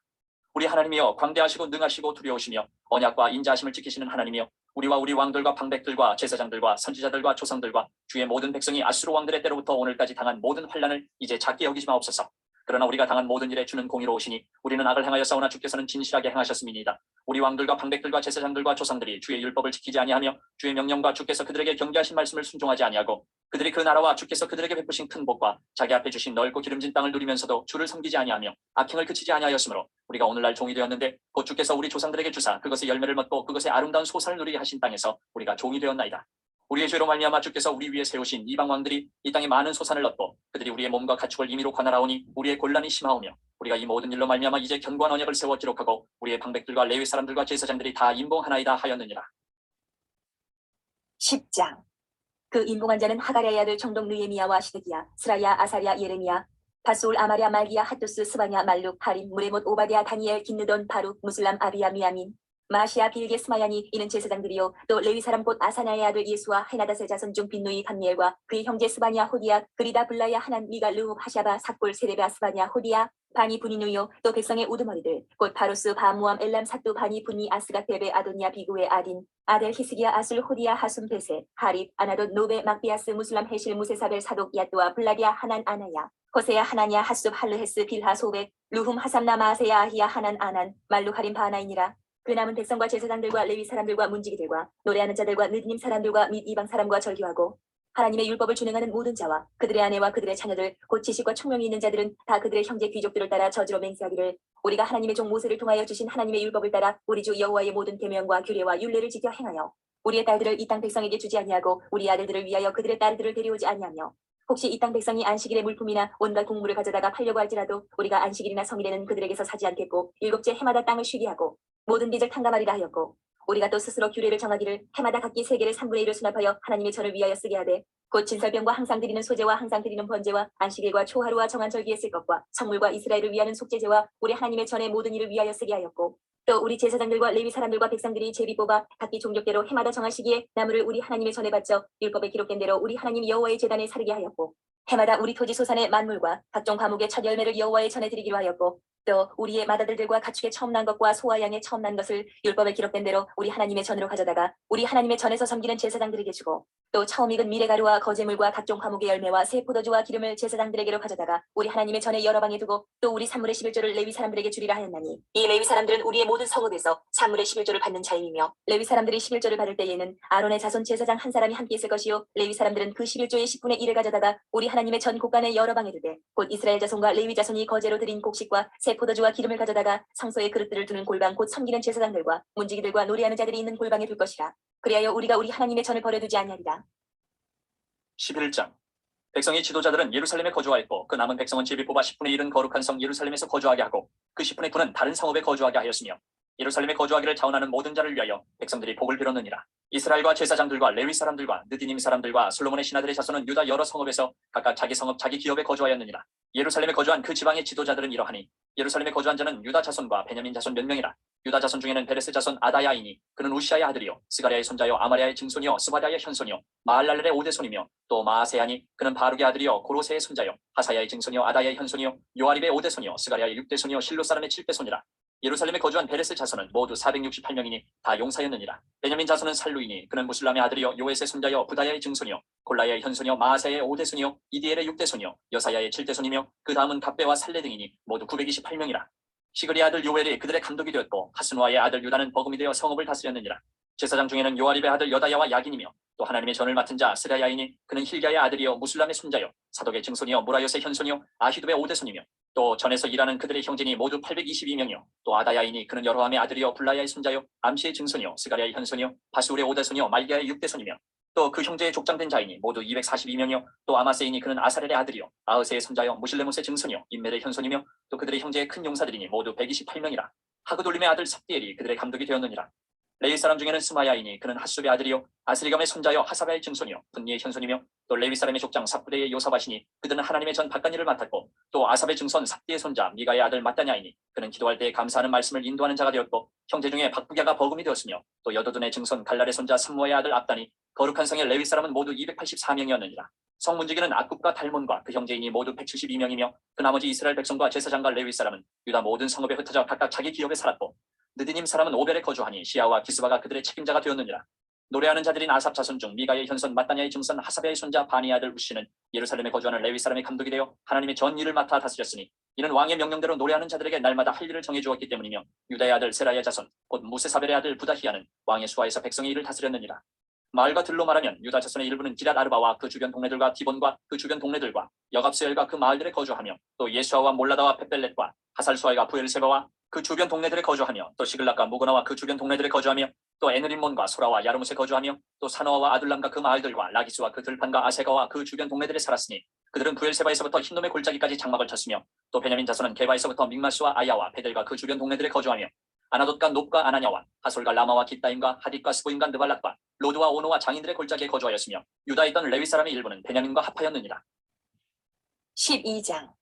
S2: 우리 하나님이여 광대하시고 능하시고 두려우시며 언약과 인자하심을 지키시는 하나님이여 우리와 우리 왕들과 방백들과 제사장들과 선지자들과 조상들과 주의 모든 백성이 아수르 왕들의 때로부터 오늘까지 당한 모든 환난을 이제 작게 여기지 마옵소서. 그러나 우리가 당한 모든 일에 주는 공의로우시니 우리는 악을 행하여 싸우나 주께서는 진실하게 행하셨음이니이다. 우리 왕들과 방백들과 제사장들과 조상들이 주의 율법을 지키지 아니하며 주의 명령과 주께서 그들에게 경계하신 말씀을 순종하지 아니하고 그들이 그 나라와 주께서 그들에게 베푸신 큰 복과 자기 앞에 주신 넓고 기름진 땅을 누리면서도 주를 섬기지 아니하며 악행을 그치지 아니하였으므로 우리가 오늘날 종이 되었는데 곧 주께서 우리 조상들에게 주사 그것의 열매를 먹고 그것의 아름다운 소산을 누리게 하신 땅에서 우리가 종이 되었나이다. 우리의 죄로 말미암아 주께서 우리 위에 세우신 이방 왕들이 이 땅에 많은 소산을 얻고 그들이 우리의 몸과 가축을 임의로 관할하오니 우리의 곤란이 심하오며 우리가 이 모든 일로 말미암아 이제 견고한 언약을 세워 기록하고 우리의 방백들과 레위 사람들과 제사장들이 다 임봉하나이다 하였느니라.
S1: 10장. 그 임봉한 자는 하가랴의 아들 총독 느헤미야와 시드기야, 스라야, 아사랴, 예레미야, 바솔, 아마랴, 말기야, 핫두스, 스바냐, 말룩, 하림, 무레못, 오바댜, 다니엘, 긴느돈, 바룩, 무슬람, 아비야, 미야민, 마시아, 빌게, 스마야니 이는 제사장들이요 또 레위 사람 곧 아사나의 아들 예수와 헤나닷의 자손 중 빈누이 감미엘과 그의 형제 스바냐 호디야 그리다 블라야 하난 미가 르후 하샤바 삭골 세레바 스바냐 호디야 바니 분이누요 또 백성의 우두머리들 곧 바루스 바무암 엘람 사뚜 바니 분니 아스가 베베 아도니아 비구의 아딘 아델 히스기야 아술 호디야 하숨 베세 하립 아나돗 노베 막비아스 무슬람 헤실 무세사벨 사독 야뚜아 블라디아 하난 아나야 호세야 하나냐 하숲 할르헤스 빌하 소백 루훔 하삼나 마세야 아히야 하난 아난 말룩 하림 바나이니라. 그 남은 백성과 제사장들과 레위 사람들과 문지기들과 노래하는 자들과 느드님 사람들과 및 이방 사람과 절기하고 하나님의 율법을 준행하는 모든 자와 그들의 아내와 그들의 자녀들 곧 지식과 총명이 있는 자들은 다 그들의 형제 귀족들을 따라 저지로 맹세하기를 우리가 하나님의 종 모세를 통하여 주신 하나님의 율법을 따라 우리 주 여호와의 모든 계명과 규례와 율례를 지켜 행하여 우리의 딸들을 이 땅 백성에게 주지 아니하고 우리 아들들을 위하여 그들의 딸들을 데려오지 아니하며 혹시 이 땅 백성이 안식일의 물품이나 온갖 곡물을 가져다가 팔려고 할지라도 우리가 안식일이나 성일에는 그들에게서 사지 않겠고 일곱째 해마다 땅을 쉬게 하고 모든 빚을 탕감하리라 하였고 우리가 또 스스로 규례를 정하기를 해마다 각기 세계를 3분의 1을 수납하여 하나님의 전을 위하여 쓰게 하되 곧 진설병과 항상 드리는 소제와 항상 드리는 번제와 안식일과 초하루와 정한 절기에 쓸 것과 성물과 이스라엘을 위하는 속죄제와 우리 하나님의 전의 모든 일을 위하여 쓰게 하였고 또 우리 제사장들과 레위 사람들과 백성들이 제비 뽑아 각기 종족대로 해마다 정한 시기에 나무를 우리 하나님의 전에 바쳐 율법에 기록된 대로 우리 하나님 여호와의 제단에 사르게 하였고 해마다 우리 토지 소산의 만물과 각종 과목의 첫 열매를 여호와의 전에 드리기로 하였고 또 우리의 맏아들들과 가축의 처음 난 것과 소와 양의 처음 난 것을 율법에 기록된 대로 우리 하나님의 전으로 가져다가 우리 하나님의 전에서 섬기는 제사장들에게 주고 또 처음 익은 미레가루와 거제물과 각종 과목의 열매와 새 포도주와 기름을 제사장들에게로 가져다가 우리 하나님의 전에 여러 방에 두고 또 우리 산물의 11조를 레위 사람들에게 주리라 하였나니 이 레위 사람들은 우리의 모든 성읍에서 산물의 11조를 받는 자임이며 레위 사람들이 11조를 받을 때에는 아론의 자손 제사장 한 사람이 함께 있을 것이요 레위 사람들은 그 11조의 10분의 1을 가져다가 우리 하나님의 전 곳간에 여러 방에 두되 곧 이스라엘 자손과 레위 자손이 거제로 드린 곡식과 새 포도주와 기름을 가져다가 성소에 그릇들을 두는 골방 곧 섬기는 제사장들과 문지기들과 노래하는 자들이 있는 골방에 둘 것이라. 그리하여 우리가 우리 하나님의 전을 버려두지 아니하리라.
S2: 11장. 백성의 지도자들은 예루살렘에 거주하였고 그 남은 백성은 제비 뽑아 10분의 1은 거룩한 성 예루살렘에서 거주하게 하고 그 10분의 9는 다른 성읍에 거주하게 하였으며 예루살렘에 거주하기를 자원하는 모든 자를 위하여 백성들이 복을 빌었느니라. 이스라엘과 제사장들과 레위 사람들과 느디님 사람들과 솔로몬의 신하들의 자손은 유다 여러 성읍에서 각각 자기 성읍 자기 기업에 거주하였느니라. 예루살렘에 거주한 그 지방의 지도자들은 이러하니 예루살렘에 거주한 자는 유다 자손과 베냐민 자손 몇 명이라. 유다 자손 중에는 베레스 자손 아다야이니 그는 우시아의 아들이요 스가랴의 손자요 아마랴의 증손이요 스바랴의 현손이요 마알랄렐의 오대손이며 또 마아세야니 그는 바룩의 아들이요 고로세의 손자요 하사야의 증손이요 아다야의 현손이요 요아립의 오대손이요 스가랴의 육대손이요 실로 사람의 칠대손이라. 예루살렘에 거주한 베레스 자손은 모두 468명이니 다 용사였느니라. 베냐민 자손은 살루이니 그는 무술람의 아들이요 요에스의 손자요 부다야의 증손이요 골라야의 현손이요 마아세의 오대손이요 이디엘의 육대손이요 여사야의 칠대손이며 그 다음은 갑배와 살레 등이니 모두 928명이라. 시그리 아들 요엘이 그들의 감독이 되었고 하스누아의 아들 유다는 버금이 되어 성읍을 다스렸느니라. 제사장 중에는 요아립의 아들 여다야와 야긴이며 또 하나님의 전을 맡은 자 스라야이니 그는 힐갸의 아들이요 무술람의 손자요 사독의 증손이요 무라요스의 현손이요 아히두의 오대손이며 또 전에서 일하는 그들의 형제니 모두 822명이요 또 아다야이니 그는 여로함의 아들이요 불라야의 손자요 암시의 증손이요 스가랴의 현손이요 바수울의 오대손이요 말기야의 육대손이며 또 그 형제의 족장된 자이니 모두 242명이요 또 아마세이니 그는 아사렐의 아들이요 아흐세의 손자요 무실레못의 증손이요 임멜의 현손이며 또 그들의 형제의 큰 용사들이니 모두 128명이라. 하그돌림의 아들 삽디엘이 그들의 감독이 되었느니라. 레위 사람 중에는 스마야이니 그는 핫숲의 아들이요 아스리감의 손자요 하사바의 증손이요 분니의 현손이며 또 레위 사람의 족장 삽부대의 요사바시니 그들은 하나님의 전 바깥일을 맡았고 또 아삽의 증손 삽디의 손자 미가의 아들 마따냐이니 그는 기도할 때 감사하는 말씀을 인도하는 자가 되었고 형제 중에 박부갸가 버금이 되었으며 또 여도둔의 증손 갈랄의 손자 삼모의 아들 압단이 거룩한 성의 레위 사람은 모두 284명이었느니라. 성문지기는 악굽과 달몬과 그 형제인이 모두 172명이며 그 나머지 이스라엘 백성과 제사장과 레위 사람은 유다 모든 성읍에 흩어져 각각 자기 기업에 살았고 느디님 사람은 오벨에 거주하니 시아와 기스바가 그들의 책임자가 되었느니라. 노래하는 자들인 아삽 자손 중 미가의 현손 마따냐의 증손 하사베의 손자 바니 아들 우시는 예루살렘에 거주하는 레위 사람의 감독이 되어 하나님의 전 일을 맡아 다스렸으니 이는 왕의 명령대로 노래하는 자들에게 날마다 할 일을 정해주었기 때문이며 유다의 아들 세라의 자손 곧 무세사벨의 아들 부다히야는 왕의 수하에서 백성의 일을 다스렸느니라. 마을과 들로 말하면 유다 자손의 일부는 기랏 아르바와 그 주변 동네들과 디본과 그 주변 동네들과 여갑스엘과 그 마을들에 거주하며 또 예수아와 몰라다와 벳벨렛과 하살수아와 부엘세바와 그 주변 동네들에 거주하며 또 시글락과 무고나와 그 주변 동네들에 거주하며 또 에느림몬과 소라와 야르못에 거주하며 또 사노아와 아둘람과 그 마을들과 라기스와 그 들판과 아세가와 그 주변 동네들에 살았으니 그들은 부엘세바에서부터 흰놈의 골짜기까지 장막을 쳤으며 또 베냐민 자손은 게바에서부터 믹마스와 아야와 베델과 그 주변 동네들에 거주하며 아나돗과 높과 아나냐와 하솔과 라마와 깃다임과 하딧과 스보임과 느발락과 로드와 오노와 장인들의 골짜기에 거주하였으며 유다에 있던 레위 사람의 일부는 베냐민과 합하였느니라.
S1: 12장.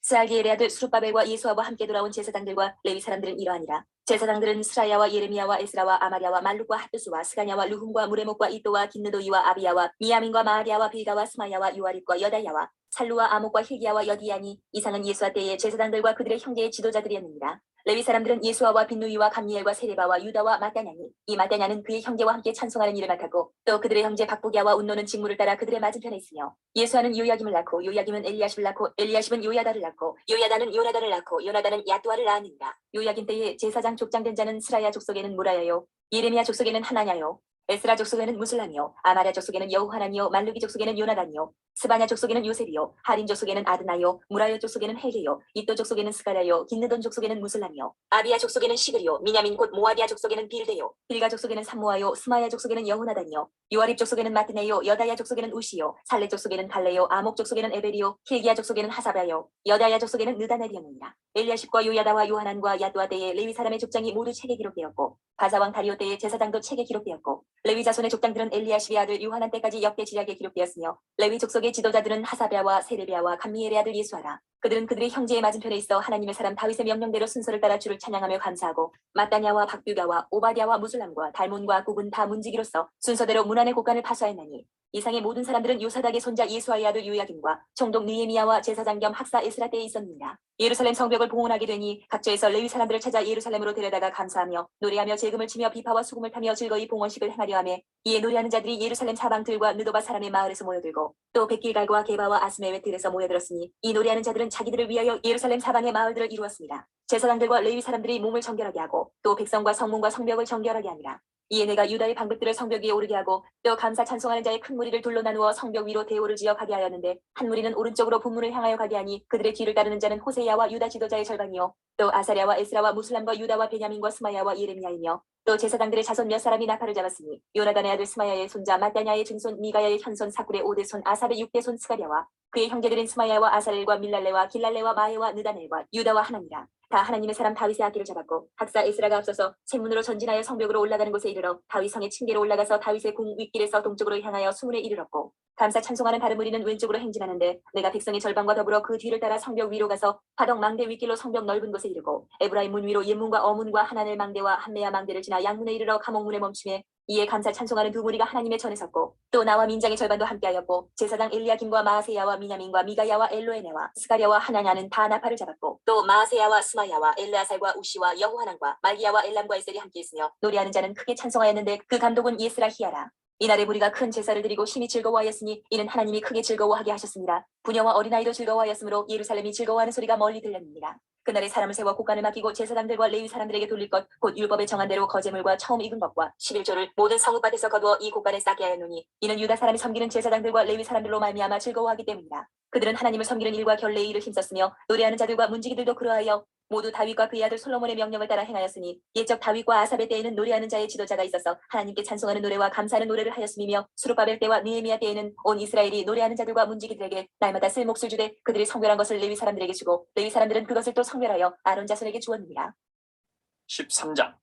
S1: 스알기엘의 아들 수룹바벨과 예수아와 함께 돌아온 제사장들과 레위 사람들은 이러하니라. 제사장들은 스라야와 예레미야와 에스라와 아마랴와 말룩과 핫두스와 스가냐와 루훔과 무레목과 이또와 긴느도이와 아비야와 미야민과 마아리아와 빌가와 스마야와 요아립과 여다야와 살루와 아목과 힐기야와 여디야니 이상은 예수아 때의 제사장들과 그들의 형제의 지도자들이었느니라. 레위 사람들은 예수아와 빈누이와 감미엘과 세레바와 유다와 마따냐니 이 마따냐는 그의 형제와 함께 찬송하는 일을 맡았고 또 그들의 형제 박부기야와 운노는 직무를 따라 그들의 맞은편에 있으며 예수아는 요야김을 낳고 요야김은 엘리야십을 낳고 엘리야십은 요야다를 낳고 요야다는 요나단을 낳고 요나단은 야뚜아를 낳았느니라. 요야김 때에 제사장 족장된 자는 스라야 족속에는 무라야요 예레미야 족속에는 하나냐요 에스라 족속에는 무슬람이요 아마랴 족속에는 여호하나니요 말루기 족속에는 요나단이요 스바냐 족속에는 요셉이요 하린 족속에는 아드나요 무라요 족속에는 헬게요 이또 족속에는 스가랴요 긴느돈 족속에는 무슬람이요 아비야 족속에는 시그리요 미냐민 곧 모아디아 족속에는 빌데요 빌가 족속에는 삼모아요 스마야 족속에는 여호나단이요 요아립 족속에는 마트네요 여다야 족속에는 우시요 살레 족속에는 발레요 아목 족속에는 에베리요 힐기야 족속에는 하사바요 여다야 족속에는 느다넬이었느니라. 엘리야십과 요야다와 요하난과 야뚜아 때에 레위 사람의 족장이 모두 책에 기록되었고 바사왕 다리오 때의 제사장도 책에 기록되었고 레위 자손의 족장들은 엘리야십의 아들 요하난 때까지 역대 지략에 기록되었으며 레위 족속의 지도자들은 하사랴와 세레비야와 감미엘의 아들 예수아라. 그들은 그들의 형제의 맞은편에 있어 하나님의 사람 다윗의 명령대로 순서를 따라 주를 찬양하며 감사하고 마따냐와 박뷰가와 오바댜와 무슬람과 달몬과 국은 다 문지기로서 순서대로 문안의 곡간을 파수하였나니 이상의 모든 사람들은 요사닥의 손자 예수아의 아들 요야김과 총독 느헤미야와 제사장 겸 학사 에스라 때에 있었느니라. 예루살렘 성벽을 봉헌하게 되니 각처에서 레위 사람들을 찾아 예루살렘으로 데려다가 감사하며 노래하며 제금을 치며 비파와 수금을 타며 즐거이 봉헌식을 행하려 하며 이에 노래하는 자들이 예루살렘 사방들과 느도바 사람의 마을에서 모여들고 또 백길갈과 게바와 아스메웨 들에서 모여들었으니 이 노래하는 자들은 자기들을 위하여 예루살렘 사방의 마을들을 이루었습니다. 제사장들과 레위 사람들이 몸을 정결하게 하고 또 백성과 성문과 성벽을 정결하게 하니라. 이에 내가 유다의 방백들을 성벽 위에 오르게 하고 또 감사 찬송하는 자의 큰 무리를 둘로 나누어 성벽 위로 대오를 지어 가게 하였는데 한 무리는 오른쪽으로 분문을 향하여 가게 하니 그들의 뒤를 따르는 자는 호세야와 유다 지도자의 절반이요 또 아사랴와 에스라와 무슬람과 유다와 베냐민과 스마야와 예레미야이며 또 제사장들의 자손 몇 사람이 나팔을 잡았으니 요나단의 아들 스마야의 손자 마따냐의 증손 미가야의 현손 사쿨의 오대손 아삽의 육대손 스가랴와 그의 형제들인 스마야와 아사렐과 밀랄레와 길랄레와 마에와 느다넬과 유다와 하나니라. 다 하나님의 사람 다윗의 앞길을 잡았고 학사 에스라가 앞서서 샘문으로 전진하여 성벽으로 올라가는 곳에 이르러 다윗 성의 층계로 올라가서 다윗의 궁 윗길에서 동쪽으로 향하여 수문에 이르렀고 감사 찬송하는 다른 무리는 왼쪽으로 행진하는데 내가 백성의 절반과 더불어 그 뒤를 따라 성벽 위로 가서 바덕 망대 윗길로 성벽 넓은 곳에 이르고 에브라임 문 위로 옛문과 어문과 하나넬 망대와 한메야 망대를 지나 양문에 이르러 감옥문에 멈춤에 이에 감사 찬송하는 두 무리가 하나님의 전에 섰고 또 나와 민장의 절반도 함께하였고 제사장 엘리야김과 마아세야와 미냐민과 미가야와 엘로에네와 스가랴와 하나냐는 다 나팔을 잡았고 또 마아세야와 스마야와 엘르아살과 우시와 여호하난과 말기야와 엘람과 에셀이 함께했으며 노래하는 자는 크게 찬송하였는데 그 감독은 예스라 히야라. 이날에 무리가 큰 제사를 드리고 심히 즐거워하였으니 이는 하나님이 크게 즐거워하게 하셨습니다. 부녀와 어린아이도 즐거워하였으므로 예루살렘이 즐거워하는 소리가 멀리 들렸느니라. 그날에 사람을 세워 곡간을 맡기고 제사장들과 레위 사람들에게 돌릴 것 곧 율법에 정한 대로 거제물과 처음 익은 것과 11조를 모든 성읍밭에서 거두어 이 곡간에 쌓게 하였노니 이는 유다 사람이 섬기는 제사장들과 레위 사람들로 말미암아 즐거워하기 때문이라. 그들은 하나님을 섬기는 일과 결례의 일을 힘썼으며 노래하는 자들과 문지기들도 그러하여 모두 다윗과 그의 아들 솔로몬의 명령을 따라 행하였으니 옛적 다윗과 아삽의 때에는 노래하는 자의 지도자가 있어서 하나님께 찬송하는 노래와 감사하는 노래를 하였음이며 수르바벨 때와 느헤미야 때에는 온 이스라엘이 노래하는 자들과 문지기들에게 날마다 쓸 몫을 주되 그들이 성별한 것을 레위 사람들에게 주고 레위 사람들은 그것을 또 성별하여 아론 자손에게 주었느니라.
S2: 13장.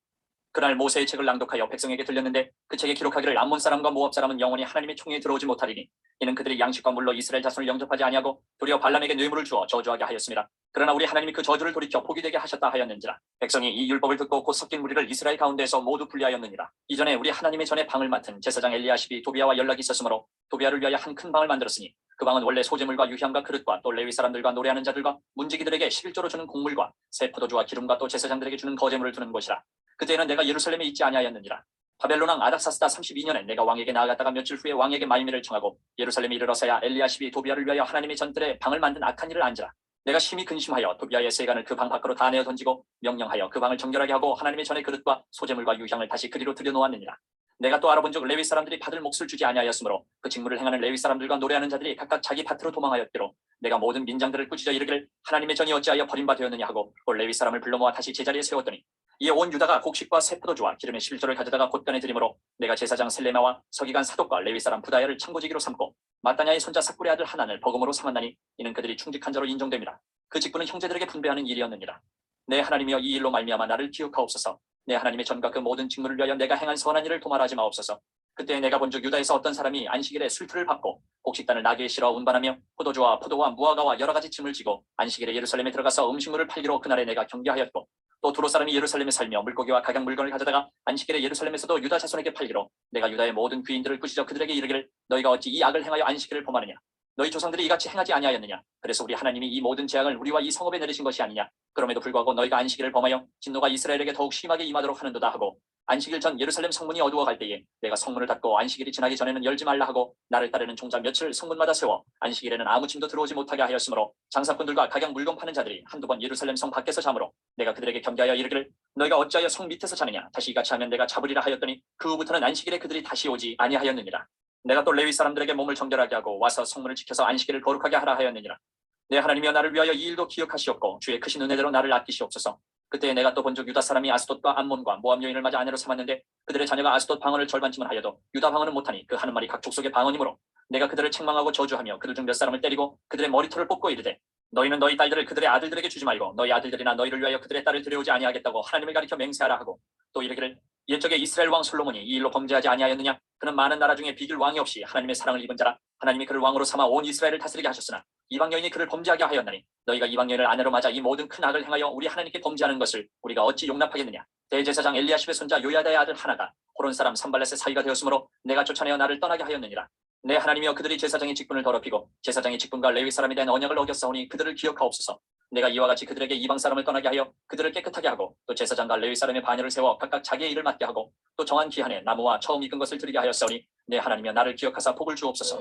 S2: 그날 모세의 책을 낭독하여 백성에게 들렸는데 그 책에 기록하기를 암몬 사람과 모압 사람은 영원히 하나님의 총회에 들어오지 못하리니 이는 그들이 양식과 물로 이스라엘 자손을 영접하지 아니하고 도리어 발람에게 뇌물을 주어 저주하게 하였습니다. 그러나 우리 하나님이 그 저주를 돌이켜 복이 되게 하셨다 하였는지라. 백성이 이 율법을 듣고 곧 섞인 무리를 이스라엘 가운데에서 모두 분리하였느니라. 이전에 우리 하나님의 전에 방을 맡은 제사장 엘리야십이 도비아와 연락이 있었으므로 도비아를 위하여 한 큰 방을 만들었으니 그 방은 원래 소재물과 유향과 그릇과 또 레위 사람들과 노래하는 자들과 문지기들에게 11조로 주는 곡물과 새 포도주와 기름과 또 제사장들에게 주는 거제물을 두는 곳이라. 그때에는 내가 예루살렘에 있지 아니하였느니라. 바벨론 왕 아닥사스다 32년에 내가 왕에게 나아갔다가 며칠 후에 왕에게 말미를 청하고 예루살렘에 이르러서야 엘리야십이 도비아를 위하여 하나님의 전뜰에 방을 만든 악한 일을 안지라. 내가 심히 근심하여 도비아의 세간을 그 방 밖으로 다 내어 던지고 명령하여 그 방을 정결하게 하고 하나님의 전의 그릇과 소재물과 유향을 다시 그리로 들여놓았느니라. 내가 또 알아본즉 레위 사람들이 받을 몫을 주지 아니하였으므로 그 직무를 행하는 레위 사람들과 노래하는 자들이 각각 자기 밭으로 도망하였기로 내가 모든 민장들을 꾸짖어 이르기를 하나님의 전이 어찌하여 버림바 되었느냐 하고 또 레위 사람을 불러 모아 다시 제자리에 세웠더니 이에 온 유다가 곡식과 새 포도주와 기름의 11조를 가져다가 곳간에 드림으로 내가 제사장 셀레마와 서기관 사독과 레위 사람 부다야를 참고지기로 삼고 마따냐의 손자 삭불의 아들 하난을 버금으로 삼았나니 이는 그들이 충직한 자로 인정됨이라. 그 직분은 형제들에게 분배하는 일이었느니라. 내 하나님이여 이 일로 말미암아 나를 기억하옵소서. 내 하나님의 전과 그 모든 직무를 위하여 내가 행한 선한 일을 도말하지 마옵소서. 그때 내가 본즉 유다에서 어떤 사람이 안식일에 술틀을 밟고 곡식단을 나귀에 실어 운반하며 포도주와 포도와 무화과와 여러 가지 짐을 지고 안식일에 예루살렘에 들어가서 음식물을 팔기로 그날에 내가 경계하였고 또 두로 사람이 예루살렘에 살며 물고기와 각양 물건을 가져다가 안식일에 예루살렘에서도 유다 자손에게 팔기로 내가 유다의 모든 귀인들을 꾸짖어 그들에게 이르기를 너희가 어찌 이 악을 행하여 안식일을 범하느냐. 너희 조상들이 이같이 행하지 아니하였느냐. 그래서 우리 하나님이 이 모든 재앙을 우리와 이 성읍에 내리신 것이 아니냐. 그럼에도 불구하고 너희가 안식일을 범하여 진노가 이스라엘에게 더욱 심하게 임하도록 하는도다 하고 안식일 전 예루살렘 성문이 어두워갈 때에 내가 성문을 닫고 안식일이 지나기 전에는 열지 말라 하고 나를 따르는 종자 며칠 성문마다 세워 안식일에는 아무 짐도 들어오지 못하게 하였으므로 장사꾼들과 각양 물건 파는 자들이 한두 번 예루살렘 성 밖에서 자므로 내가 그들에게 경계하여 이르기를 너희가 어찌하여 성 밑에서 자느냐. 다시 이같이 하면 내가 잡으리라 하였더니 그 후부터는 안식일에 그들이 다시 오지 아니하였느니라. 내가 또 레위 사람들에게 몸을 정결하게 하고 와서 성문을 지켜서 안식일을 거룩하게 하라 하였느니라. 내 하나님이여 나를 위하여 이 일도 기억하시옵고 주의 크신 은혜대로 나를 아끼시옵소서. 그때 내가 또 본즉 유다 사람이 아스돗과 암몬과 모압 여인을 맞아 아내로 삼았는데 그들의 자녀가 아스돗 방언을 절반쯤은 하여도 유다 방언은 못하니 그 하는 말이 각 족속의 방언이므로 내가 그들을 책망하고 저주하며 그들 중 몇 사람을 때리고 그들의 머리털을 뽑고 이르되 너희는 너희 딸들을 그들의 아들들에게 주지 말고 너희 아들들이나 너희를 위하여 그들의 딸을 들여오지 아니하겠다고 하나님을 가리켜 맹세하라 하고 또 이르기를 옛적에 이스라엘 왕 솔로몬이 이 일로 범죄하지 아니하였느냐. 그는 많은 나라 중에 비길 왕이 없이 하나님의 사랑을 입은 자라. 하나님이 그를 왕으로 삼아 온 이스라엘을 다스리게 하셨으나 이방 여인이 그를 범죄하게 하였나니 너희가 이방 여인을 아내로 맞아 이 모든 큰 악을 행하여 우리 하나님께 범죄하는 것을 우리가 어찌 용납하겠느냐. 대제사장 엘리야십의 손자 요야다의 아들 하나가 호론 사람 산발렛의 사이가 되었으므로 내가 쫓아내어 나를 떠나게 하였느니라. 내 하나님이여 그들이 제사장의 직분을 더럽히고 제사장의 직분과 레위 사람에 대한 언약을 어겼사오니 그들을 기억하옵소서. 내가 이와 같이 그들에게 이방 사람을 떠나게 하여 그들을 깨끗하게 하고 또 제사장과 레위 사람의 반열을 세워 각각 자기의 일을 맡게 하고 또 정한 기한에 나무와 처음 익은 것을 드리게 하였사오니 내 하나님이여 나를 기억하사 복을 주옵소서.